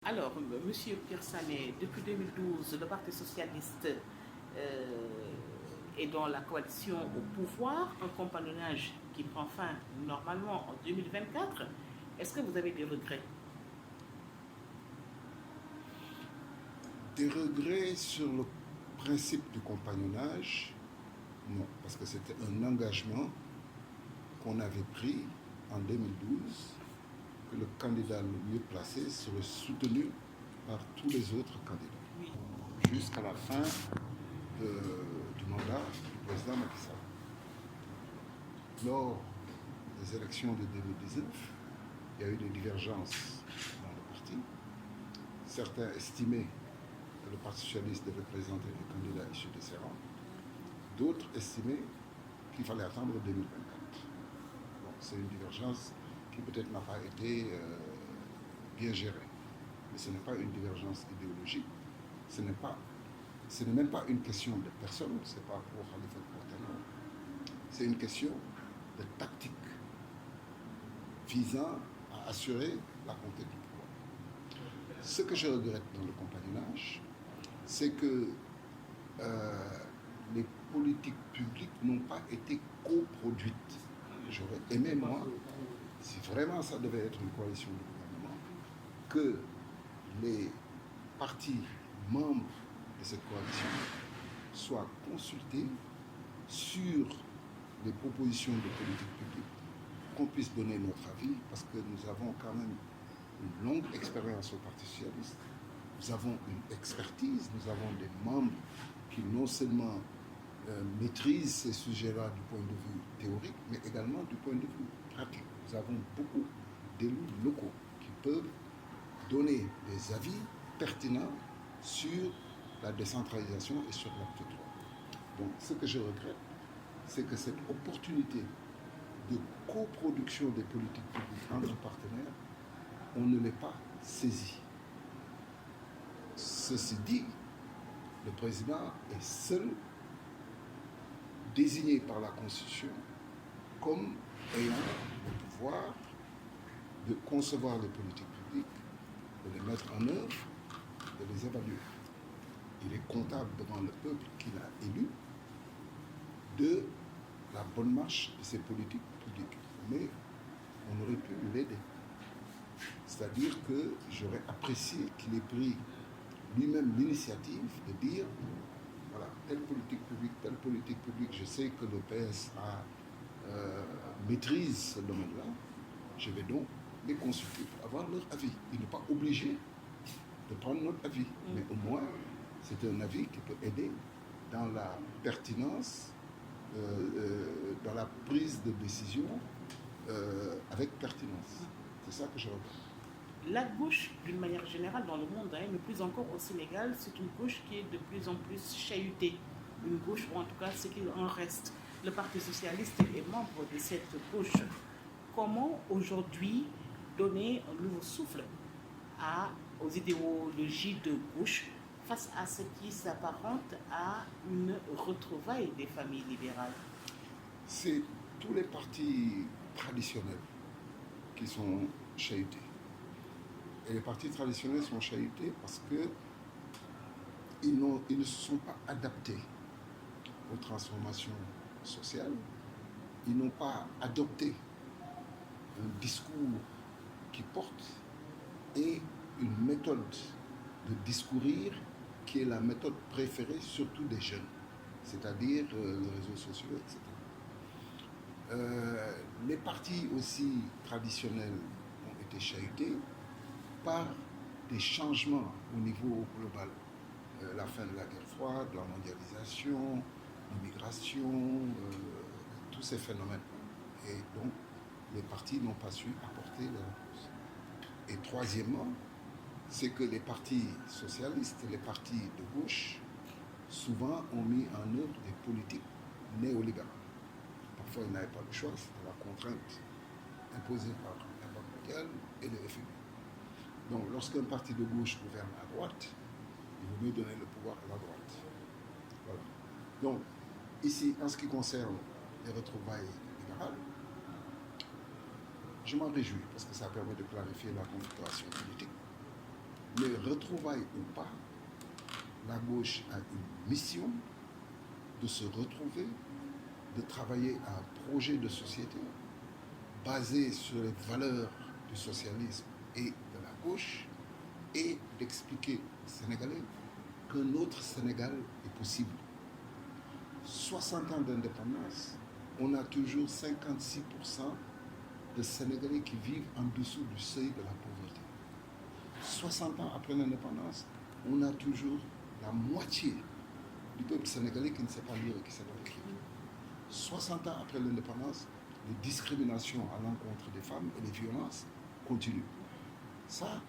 Alors, Monsieur Pierre Sané, depuis 2012, le Parti socialiste est dans la coalition au pouvoir, un compagnonnage qui prend fin normalement en 2024. Est-ce que vous avez des regrets? Des regrets sur le principe du compagnonnage? Non, parce que c'était un engagement qu'on avait pris en 2012, que le candidat le mieux placé serait soutenu par tous les autres candidats, Oui. jusqu'à la fin du mandat du président Macky Sall. Lors des élections de 2019, il y a eu des divergences dans le parti. Certains estimaient que le Parti socialiste devait présenter des candidats issus de ses rangs. D'autres estimaient qu'il fallait attendre 2024. Bon, c'est une divergence qui peut-être n'a pas été bien gérée. Mais ce n'est pas une divergence idéologique. Ce n'est même pas une question de personne, ce n'est pas pour Khalifa Portano. C'est une question de tactique visant à assurer la conquête du pouvoir. Ce que je regrette dans le compagnonnage, c'est que les politiques publiques n'ont pas été coproduites. J'aurais aimé, moi, si vraiment ça devait être une coalition de gouvernement, que les partis membres de cette coalition soient consultés sur les propositions de politique publique, qu'on puisse donner notre avis, parce que nous avons quand même une longue expérience au Parti socialiste. Nous avons une expertise, nous avons des membres qui non seulement maîtrisent ces sujets-là du point de vue théorique, mais également du point de vue pratique. Nous avons beaucoup d'élus locaux qui peuvent donner des avis pertinents sur la décentralisation et sur l'acte 3. Donc ce que je regrette, c'est que cette opportunité de coproduction des politiques publiques entre partenaires, on ne l'ait pas saisie. Ceci dit, le président est seul désigné par la Constitution comme ayant le pouvoir de concevoir les politiques publiques, de les mettre en œuvre, de les évaluer. Il est comptable devant le peuple qu'il a élu de la bonne marche de ces politiques publiques. Mais on aurait pu l'aider. C'est-à-dire que j'aurais apprécié qu'il ait pris lui-même l'initiative de dire, voilà, telle politique publique, je sais que le PS maîtrise ce domaine-là, je vais donc les consulter pour avoir leur avis. Il n'est pas obligé de prendre notre avis, mais au moins, c'est un avis qui peut aider dans la pertinence, dans la prise de décision avec pertinence. C'est ça que je regrette. La gauche, d'une manière générale, dans le monde, mais plus encore au Sénégal, c'est une gauche qui est de plus en plus chahutée. Une gauche, ou en tout cas, ce qu'il en reste. Le Parti socialiste est membre de cette gauche. Comment aujourd'hui donner un nouveau souffle aux idéologies de gauche face à ce qui s'apparente à une retrouvaille des familles libérales? C'est tous les partis traditionnels qui sont chahutés. Et les partis traditionnels sont chahutés parce qu'ils ne se sont pas adaptés aux transformations sociales. Ils n'ont pas adopté un discours qui porte et une méthode de discourir qui est la méthode préférée surtout des jeunes, c'est-à-dire les réseaux sociaux, etc. Les partis aussi traditionnels ont été chahutés par des changements au niveau global. La fin de la guerre froide, la mondialisation, l'immigration, tous ces phénomènes. Et donc, les partis n'ont pas su apporter les réponses. Et troisièmement, c'est que les partis socialistes, les partis de gauche, souvent ont mis en œuvre des politiques néolibérales. Parfois, ils n'avaient pas le choix, c'était la contrainte imposée par la Banque mondiale et le FMI. Donc, lorsqu'un parti de gauche gouverne à droite, il vaut mieux donner le pouvoir à la droite. Voilà. Donc, ici, en ce qui concerne les retrouvailles libérales, je m'en réjouis parce que ça permet de clarifier la configuration politique. Mais retrouvailles ou pas, la gauche a une mission de se retrouver, de travailler à un projet de société basé sur les valeurs du socialisme et de la gauche et d'expliquer aux Sénégalais qu'un autre Sénégal est possible. 60 ans d'indépendance, on a toujours 56% de Sénégalais qui vivent en dessous du seuil de la pauvreté. 60 ans après l'indépendance, on a toujours la moitié du peuple sénégalais qui ne sait pas lire et qui ne sait pas écrire. 60 ans après l'indépendance, les discriminations à l'encontre des femmes et les violences continuent. Ça,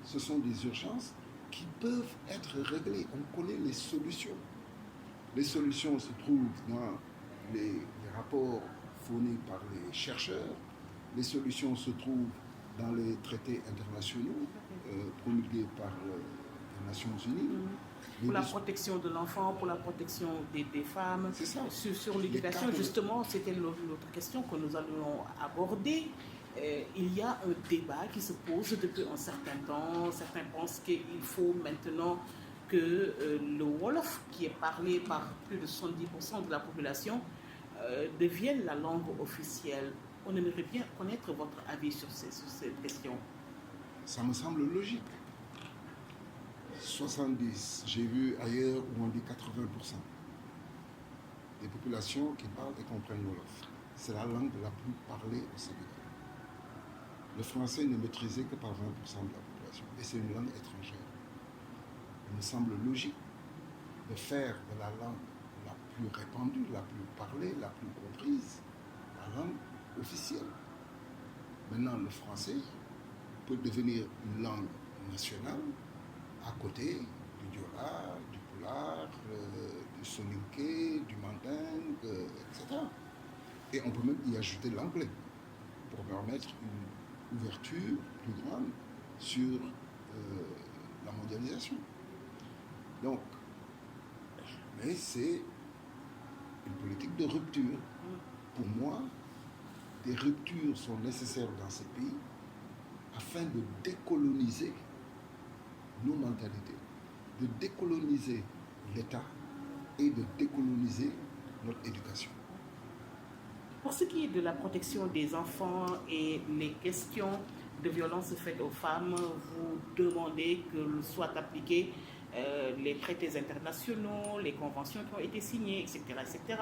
ce sont des urgences qui peuvent être réglées. On connaît les solutions. Les solutions se trouvent dans les rapports fournis par les chercheurs. Les solutions se trouvent dans les traités internationaux promulgués par les Nations Unies. Pour la protection de l'enfant, pour la protection des femmes, c'est ça. Sur l'éducation, justement, c'était l'autre question que nous allons aborder. Il y a un débat qui se pose depuis un certain temps. Certains pensent qu'il faut maintenant que le Wolof, qui est parlé par plus de 70% de la population, devienne la langue officielle. On aimerait bien connaître votre avis sur cette question. Ça me semble logique. 70, j'ai vu ailleurs où on dit 80% des populations qui parlent et comprennent Wolof. C'est la langue la plus parlée au Sénégal. Le français n'est maîtrisé que par 20% de la population et c'est une langue étrangère. Il me semble logique de faire de la langue la plus répandue, la plus parlée, la plus comprise, la langue officielle. Maintenant, le français peut devenir une langue nationale à côté du Diola, du Pulaar, du Soninké, du Mandingue, etc. Et on peut même y ajouter l'anglais pour permettre une ouverture plus grande sur la mondialisation. Donc, mais c'est une politique de rupture. Pour moi, des ruptures sont nécessaires dans ce pays afin de décoloniser nos mentalités, de décoloniser l'État et de décoloniser notre éducation. Pour ce qui est de la protection des enfants et les questions de violences faites aux femmes, vous demandez que soient appliqués les traités internationaux, les conventions qui ont été signées, etc. etc.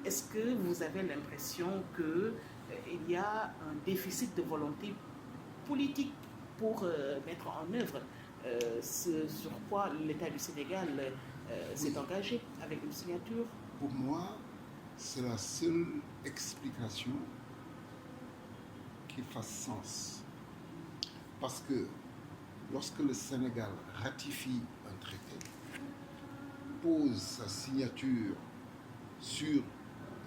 Est-ce que vous avez l'impression qu'il y a un déficit de volonté politique pour mettre en œuvre sur quoi l'État du Sénégal s'est engagé avec une signature? Pour moi, c'est la seule explication qui fasse sens. Parce que lorsque le Sénégal ratifie un traité, pose sa signature sur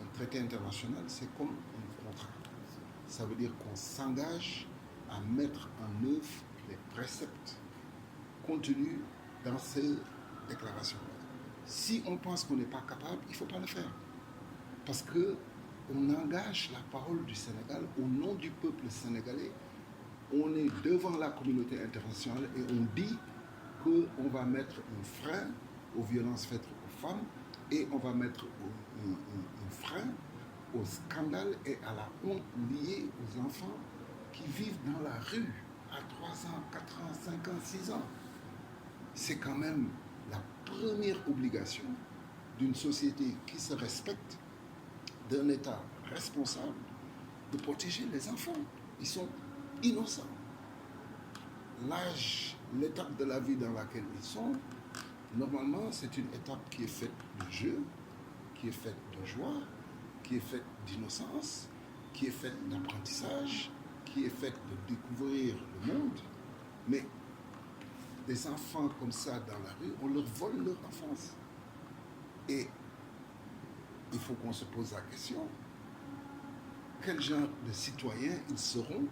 un traité international, c'est comme un contrat. Ça veut dire qu'on s'engage à mettre en œuvre les préceptes contenus dans ces déclarations-là. Si on pense qu'on n'est pas capable, il ne faut pas le faire. Parce qu'on engage la parole du Sénégal au nom du peuple sénégalais. On est devant la communauté internationale et on dit qu'on va mettre un frein aux violences faites aux femmes et on va mettre un frein au scandale et à la honte liée aux enfants qui vivent dans la rue à 3 ans, 4 ans, 5 ans, 6 ans. C'est quand même la première obligation d'une société qui se respecte, d'un État responsable, de protéger les enfants. Ils sont innocents. L'âge, l'étape de la vie dans laquelle ils sont, normalement, c'est une étape qui est faite de jeu, qui est faite de joie, qui est faite d'innocence, qui est faite d'apprentissage, qui est faite de découvrir le monde. Mais des enfants comme ça dans la rue, on leur vole leur enfance. Et il faut qu'on se pose la question, quel genre de citoyens ils seront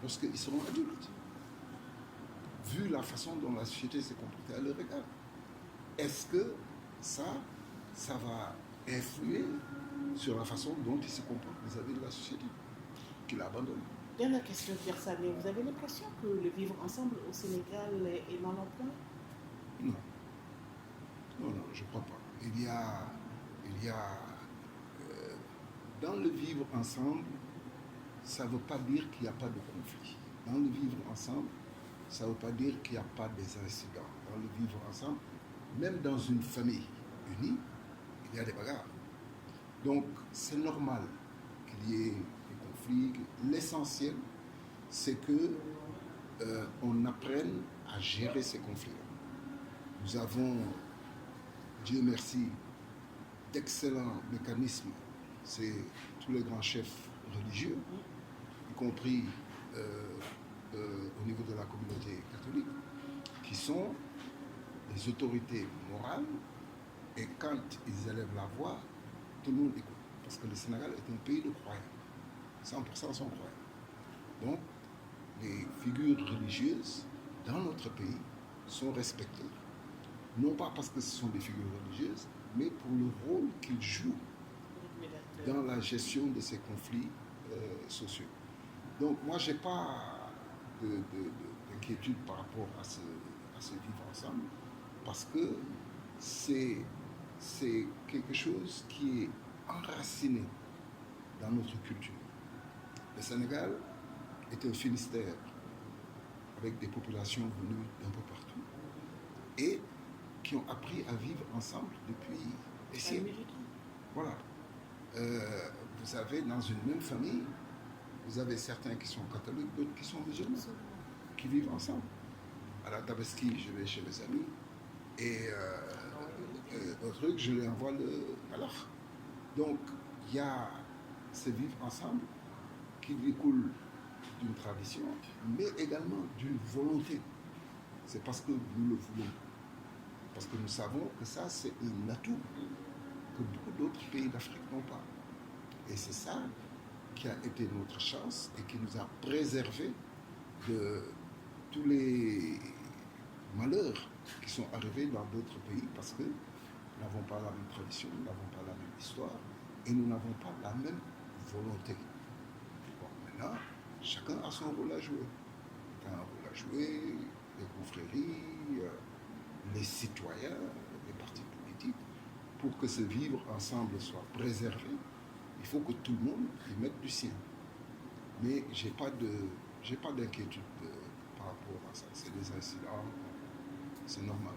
lorsqu'ils seront adultes, vu la façon dont la société s'est comportée à leur égard. Est-ce que ça va influer sur la façon dont ils se comportent vis-à-vis de la société, qu'ils abandonnent? Dernière question, Pierre Sané. Vous avez l'impression que le vivre ensemble au Sénégal est dans l'emploi? Non, non, je ne crois pas. Dans le vivre ensemble, ça ne veut pas dire qu'il n'y a pas de conflit. Dans le vivre ensemble, ça ne veut pas dire qu'il n'y a pas des incidents. Dans le vivre ensemble, même dans une famille unie, il y a des bagarres. Donc, c'est normal qu'il y ait des conflits. L'essentiel, c'est que on apprenne à gérer ces conflits-là. Nous avons, Dieu merci, d'excellents mécanismes. C'est tous les grands chefs religieux, y compris au niveau de la communauté catholique, qui sont des autorités morales, et quand ils élèvent la voix, tout le monde écoute. Parce que le Sénégal est un pays de croyants. 100% sont croyants. Donc, les figures religieuses dans notre pays sont respectées. Non pas parce que ce sont des figures religieuses, mais pour le rôle qu'ils jouent dans la gestion de ces conflits sociaux. Donc, moi, je n'ai pas d'inquiétude par rapport à ce vivre ensemble, parce que c'est quelque chose qui est enraciné dans notre culture. Le Sénégal est un Finistère avec des populations venues d'un peu partout et qui ont appris à vivre ensemble depuis des siècles. Voilà. Vous avez dans une même famille, vous avez certains qui sont catholiques, d'autres qui sont musulmans, qui vivent ensemble. À la Tabaski, je vais chez mes amis et au truc, je lui envoie le halal. Donc, il y a ce vivre ensemble qui découle d'une tradition, mais également d'une volonté. C'est parce que nous le voulons. Parce que nous savons que ça, c'est un atout que beaucoup d'autres pays d'Afrique n'ont pas. Et c'est ça qui a été notre chance et qui nous a préservés de tous les malheurs qui sont arrivés dans d'autres pays parce que nous n'avons pas la même tradition, nous n'avons pas la même histoire et nous n'avons pas la même volonté. Bon, maintenant, chacun a son rôle à jouer. Chacun a un rôle à jouer, les confréries, les citoyens, les partis politiques. Pour que ce vivre ensemble soit préservé, il faut que tout le monde y mette du sien. Mais je n'ai pas d'inquiétude par rapport à ça. C'est des incidents, c'est normal.